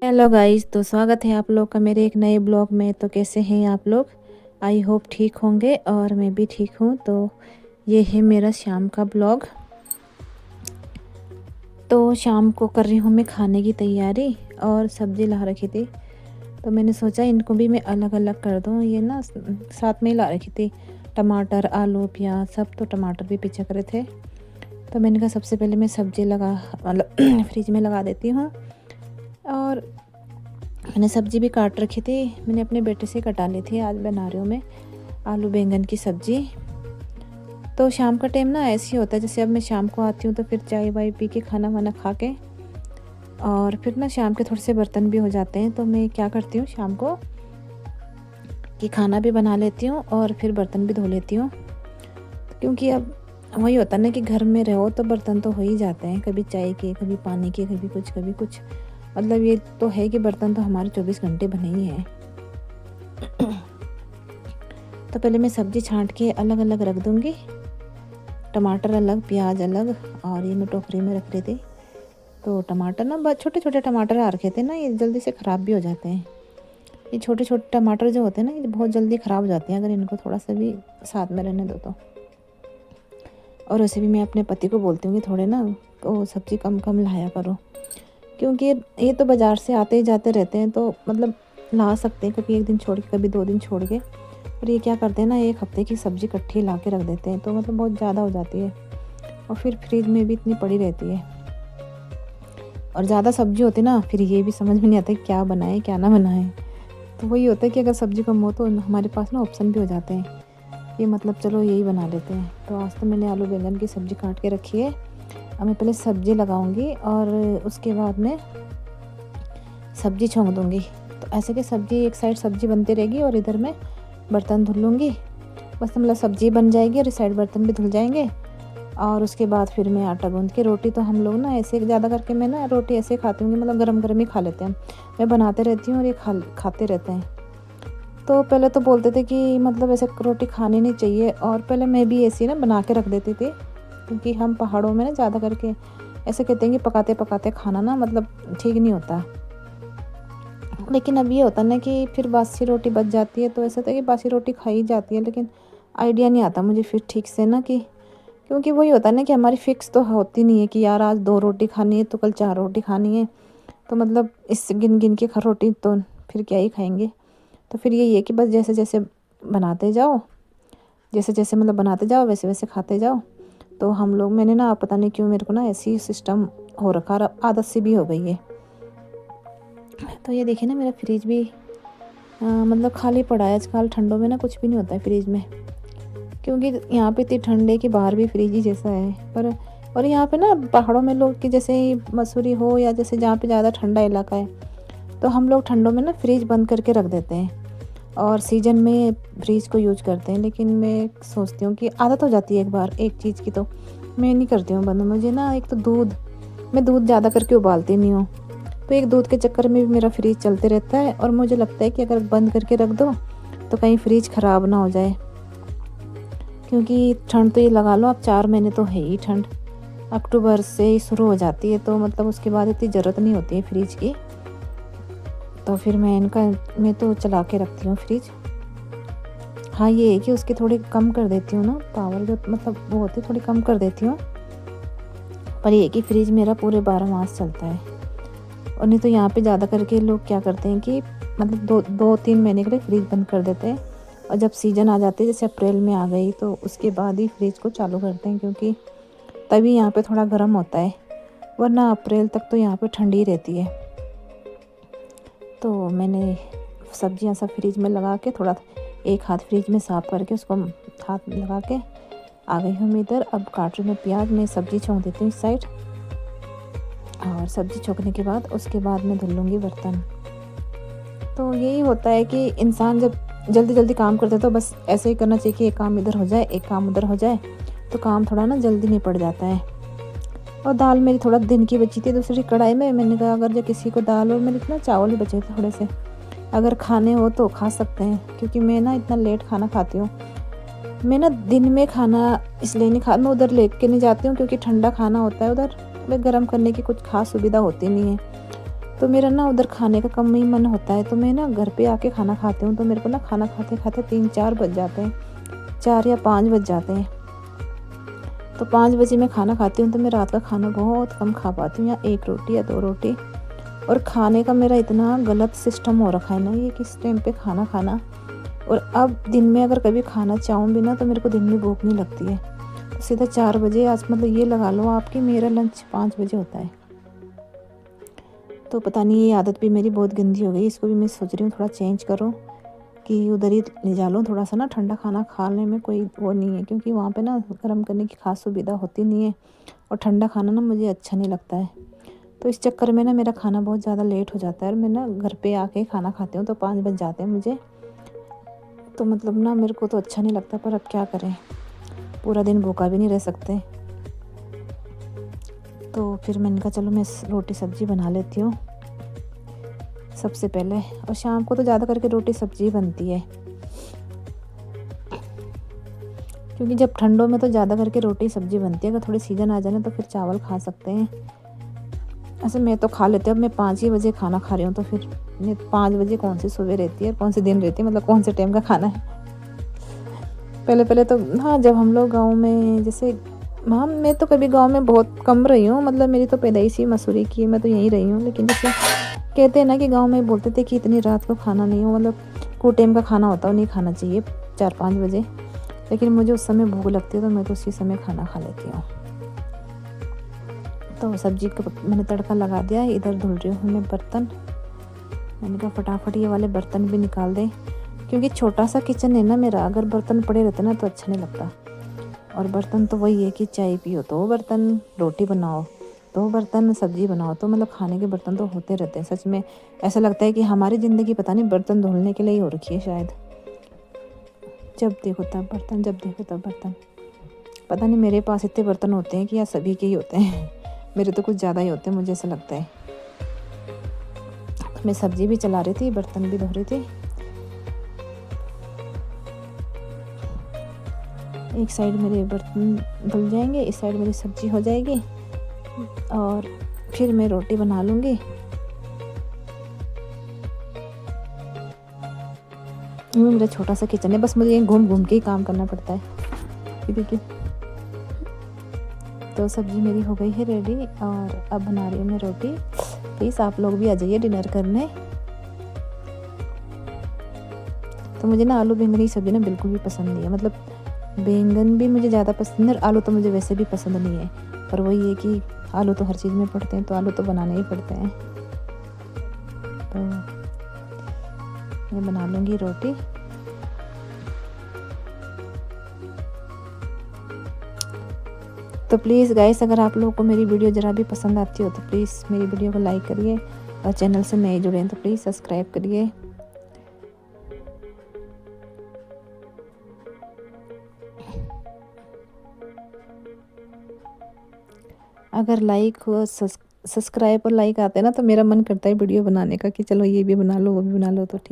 Hello guys, तो स्वागत है आप लोग का मेरे एक नए ब्लॉग में। तो कैसे हैं आप लोग? आई होप ठीक होंगे और मैं भी ठीक हूँ। तो ये है मेरा शाम का ब्लॉग। तो शाम को कर रही हूँ मैं खाने की तैयारी और सब्ज़ी ला रखी थी। तो मैंने सोचा इनको भी मैं अलग अलग कर दूँ। ये ना साथ में ही ला रखी थी, टमाटर, आलू, प्याज सब। तो टमाटर भी पीछे करे थे। तो मैंने कहा सबसे पहले मैं सब्ज़ी लगा मतलब फ्रिज में लगा देती हूँ। और मैंने सब्ज़ी भी काट रखी थी, मैंने अपने बेटे से कटा ली थी। आज बना रही हूँ मैं आलू बैंगन की सब्ज़ी। तो शाम का टाइम ना ऐसे ही होता है, जैसे अब मैं शाम को आती हूँ तो फिर चाय वाय पी के खाना वाना खा के और फिर ना शाम के थोड़े से बर्तन भी हो जाते हैं। तो मैं क्या करती हूँ शाम को कि खाना भी बना लेती हूँ और फिर बर्तन भी धो लेती हूँ। क्योंकि अब वही होता है ना कि घर में रहो तो बर्तन तो हो ही जाते हैं, कभी चाय के, कभी पानी के, कभी कुछ कभी कुछ। मतलब ये तो है कि बर्तन तो हमारे 24 घंटे बने ही हैं। तो पहले मैं सब्ज़ी छांट के अलग अलग रख दूँगी, टमाटर अलग, प्याज अलग। और ये मैं टोकरी में रख रही थी। तो टमाटर ना बहुत छोटे छोटे टमाटर आ रखे थे ना, ये जल्दी से ख़राब भी हो जाते हैं। ये छोटे छोटे टमाटर जो होते हैं ना, ये बहुत जल्दी ख़राब हो जाते हैं अगर इनको थोड़ा सा भी साथ में रहने दो तो। और वैसे भी मैं अपने पति को बोलती हूँ कि थोड़े ना वो सब्ज़ी कम कम लाया करो, क्योंकि ये तो बाज़ार से आते ही जाते रहते हैं। तो मतलब ला सकते हैं कभी 1 दिन छोड़ के, कभी 2 दिन छोड़ के। और ये क्या करते हैं ना, 1 हफ्ते की सब्ज़ी इकट्ठी ला के रख देते हैं, तो मतलब बहुत ज़्यादा हो जाती है और फिर फ्रिज में भी इतनी पड़ी रहती है। और ज़्यादा सब्ज़ी होती ना, फिर ये भी समझ में नहीं आता क्या बनाएं क्या ना बनाएं। तो वही होता है कि अगर सब्ज़ी कम हो तो हमारे पास ना ऑप्शन भी हो जाते हैं कि मतलब चलो यही बना लेते हैं। तो आज तो मैंने आलू बैंगन की सब्ज़ी काट के रखी है। अब मैं पहले सब्ज़ी लगाऊंगी और उसके बाद में सब्ज़ी छोंक दूंगी। तो ऐसे कि सब्ज़ी एक साइड सब्ज़ी बनती रहेगी और इधर मैं बर्तन धुल लूँगी। बस मतलब सब्ज़ी बन जाएगी और इस साइड बर्तन भी धुल जाएंगे। और उसके बाद फिर मैं आटा गूँध के, रोटी तो हम लोग ना ऐसे ज़्यादा करके, मैं ना रोटी ऐसे खाती हूँ कि मतलब गरम गरम ही खा लेते हैं। मैं बनाते रहती हूँ और ये खाते रहते हैं। तो पहले तो बोलते थे कि मतलब ऐसे रोटी खानी नहीं चाहिए, और पहले मैं भी ऐसी ना बना के रख देती थी, क्योंकि हम पहाड़ों में ना ज़्यादा करके ऐसे कहते हैं कि पकाते पकाते खाना ना मतलब ठीक नहीं होता। लेकिन अब ये होता ना कि फिर बासी रोटी बच जाती है, तो ऐसा था कि बासी रोटी खाई जाती है, लेकिन आइडिया नहीं आता मुझे फिर ठीक से ना कि, क्योंकि वही होता है ना कि हमारी फिक्स तो होती नहीं है कि यार आज 2 रोटी खानी है तो कल 4 रोटी खानी है। तो मतलब इस गिन गिन के रोटी तो फिर क्या ही खाएंगे। तो फिर यही है कि बस जैसे जैसे बनाते जाओ, जैसे जैसे मतलब बनाते जाओ वैसे वैसे खाते जाओ। तो हम लोग, मैंने ना पता नहीं क्यों मेरे को ना ऐसी सिस्टम हो रखा, आदत सी भी हो गई है। तो ये देखिए ना मेरा फ्रिज भी मतलब खाली पड़ा है। आजकल ठंडों में ना कुछ भी नहीं होता है फ्रिज में, क्योंकि यहाँ पे इतनी ठंड है कि बाहर भी फ्रिज ही जैसा है। पर और यहाँ पे ना पहाड़ों में लोग कि जैसे ही मसूरी हो या जैसे जहाँ पे ज़्यादा ठंडा इलाका है, तो हम लोग ठंडों में ना फ्रिज बंद करके रख देते हैं और सीजन में फ्रिज को यूज करते हैं। लेकिन मैं सोचती हूँ कि आदत हो जाती है एक बार एक चीज़ की, तो मैं नहीं करती हूँ बंद। मुझे ना एक तो मैं दूध ज़्यादा करके उबालती नहीं हूँ, तो एक दूध के चक्कर में भी मेरा फ्रिज चलते रहता है। और मुझे लगता है कि अगर बंद करके रख दो तो कहीं फ्रिज ख़राब ना हो जाए, क्योंकि ठंड तो ये लगा लो आप 4 महीने तो है ही ठंड। अक्टूबर से ही शुरू हो जाती है, तो मतलब उसके बाद इतनी ज़रूरत नहीं होती है फ्रिज की। तो फिर मैं तो चला के रखती हूँ फ्रिज। हाँ, ये है कि उसकी थोड़ी कम कर देती हूँ ना पावर, जो मतलब वो होती है थोड़ी कम कर देती हूँ। पर ये है कि फ्रिज मेरा पूरे 12 मास चलता है। और नहीं तो यहाँ पे ज़्यादा करके लोग क्या करते हैं कि मतलब 2-3 महीने के लिए फ्रिज बंद कर देते हैं, और जब सीज़न आ जाती है जैसे अप्रैल में आ गई तो उसके बाद ही फ्रिज को चालू करते हैं, क्योंकि तभी यहाँ पे थोड़ा गर्म होता है। वरना अप्रैल तक तो यहाँ पे ठंडी रहती है। तो मैंने सब्जियाँ सब फ्रिज में लगा के, थोड़ा एक हाथ फ्रिज में साफ़ करके उसको हाथ लगा के आ गई हूँ मैं इधर। अब काट रही हूँ प्याज, मैं सब्ज़ी छोंक देती हूँ इस साइड। और सब्ज़ी छोंकने के बाद उसके बाद मैं धुल लूँगी बर्तन। तो यही होता है कि इंसान जब जल्दी जल्दी काम करता है तो बस ऐसे ही करना चाहिए कि एक काम इधर हो जाए, एक काम उधर हो जाए, तो काम थोड़ा ना जल्दी निपट जाता है। और दाल मेरी थोड़ा दिन की बची थी दूसरी कढ़ाई में, मैंने कहा अगर जो किसी को दाल, और मेरे इतना चावल भी बचे थे थोड़े से, अगर खाने हो तो खा सकते हैं। क्योंकि मैं ना इतना लेट खाना खाती हूँ। मैं ना दिन में खाना इसलिए नहीं मैं उधर लेके नहीं जाती हूँ, क्योंकि ठंडा खाना होता है उधर, मैं गर्म करने की कुछ खास सुविधा होती नहीं है। तो मेरा ना उधर खाने का कम ही मन होता है, तो मैं ना घर पे आके खाना खाती हूँ। तो मेरे को ना खाना खाते खाते 3-4 बज जाते हैं, 4 या 5 बज जाते हैं। तो 5 बजे मैं खाना खाती हूँ, तो मैं रात का खाना बहुत कम खा पाती हूँ, या 1 रोटी या 2 रोटी। और खाने का मेरा इतना गलत सिस्टम हो रखा है ना, ये किस टाइम पे खाना खाना। और अब दिन में अगर कभी खाना चाहूँ भी ना, तो मेरे को दिन में भूख नहीं लगती है। तो सीधा 4 बजे, आज मतलब ये लगा लो आपकी, मेरा लंच 5 बजे होता है। तो पता नहीं, ये आदत भी मेरी बहुत गंदी हो गई। इसको भी मैं सोच रही हूँ थोड़ा चेंज करूँ, कि उधर ही ले जा लूँ थोड़ा सा ना। ठंडा खाना खाने में कोई वो नहीं है, क्योंकि वहाँ पे ना गर्म करने की खास सुविधा होती नहीं है, और ठंडा खाना ना मुझे अच्छा नहीं लगता है। तो इस चक्कर में ना मेरा खाना बहुत ज़्यादा लेट हो जाता है, और मैं ना घर पे आके खाना खाती हूँ तो 5 बज जाते हैं मुझे। तो मतलब ना मेरे को तो अच्छा नहीं लगता, पर अब क्या करें, पूरा दिन भूखा भी नहीं रह सकते। तो फिर मैंने कहा चलो मैं रोटी सब्ज़ी बना लेती हूँ सबसे पहले। और शाम को तो ज़्यादा करके रोटी सब्ज़ी बनती है, क्योंकि जब ठंडों में तो ज़्यादा करके रोटी सब्ज़ी बनती है। अगर थोड़ी सीज़न आ जाए ना, तो फिर चावल खा सकते हैं। ऐसे मैं तो खा लेती हूँ। अब मैं 5 ही बजे खाना खा रही हूँ, तो फिर मैं 5 बजे कौन सी सुबह रहती है और कौन से दिन रहती है, मतलब कौन से टाइम का खाना है। पहले पहले तो हाँ, जब हम लोग गाँव में, जैसे हाँ, मैं तो कभी गाँव में बहुत कम रही हूँ, मतलब मेरी तो पैदाइश ही मसूरी की है, मैं तो यहीं रही हूँ। लेकिन जैसे कहते हैं ना कि गाँव में बोलते थे कि इतनी रात को खाना नहीं हो, मतलब को टाइम का खाना होता है, नहीं खाना चाहिए 4-5 बजे। लेकिन मुझे उस समय भूख लगती है, तो मैं तो उसी समय खाना खा लेती हूँ। तो सब्जी को मैंने तड़का लगा दिया है। इधर धुल रही हूँ मैं बर्तन। मैंने कहा फटाफट ये वाले बर्तन भी निकाल दें, क्योंकि छोटा सा किचन है ना मेरा। अगर बर्तन पड़े रहते ना तो अच्छा नहीं लगता। और बर्तन तो वही है कि चाय पियो तो बर्तन, रोटी बनाओ तो बर्तन, सब्जी बनाओ तो, मतलब खाने के बर्तन तो होते रहते हैं। सच में ऐसा लगता है कि हमारी ज़िंदगी पता नहीं बर्तन धुलने के लिए ही हो रखी है शायद। जब देखो तब बर्तन, जब देखो तब बर्तन। पता नहीं मेरे पास इतने बर्तन होते हैं कि या सभी के ही होते हैं। मेरे तो कुछ ज़्यादा ही होते हैं, मुझे ऐसा लगता है। मैं सब्जी भी चला रही थी, बर्तन भी धो रही थी। एक साइड मेरे बर्तन धुल जाएंगे, इस साइड मेरी सब्जी हो जाएगी, और फिर मैं रोटी बना लूँगी। ये मेरा छोटा सा किचन है, बस मुझे यहीं घूम घूम के ही काम करना पड़ता है। देखिए, तो सब्जी मेरी हो गई है रेडी, और अब बना रही हूँ मैं रोटी। प्लीज़ आप लोग भी आ जाइए डिनर करने। तो मुझे ना आलू बैंगन की सब्ज़ी ना बिल्कुल भी पसंद नहीं है, मतलब बैंगन भी मुझे ज़्यादा पसंद है, और आलू तो मुझे वैसे भी पसंद नहीं है। पर वही है कि आलू तो हर चीज़ में पड़ते हैं, तो आलू तो बनाने ही पड़ते हैं। तो मैं बना लूँगी रोटी। तो प्लीज़ गाइस, अगर आप लोगों को मेरी वीडियो ज़रा भी पसंद आती हो तो प्लीज़ मेरी वीडियो को लाइक करिए, और चैनल से नए जुड़े हैं तो प्लीज़ सब्सक्राइब करिए। अगर लाइक हो, सब्सक्राइब और लाइक आते हैं ना, तो मेरा मन करता है वीडियो बनाने का, कि चलो ये भी बना लो वो भी बना लो। तो ठीक।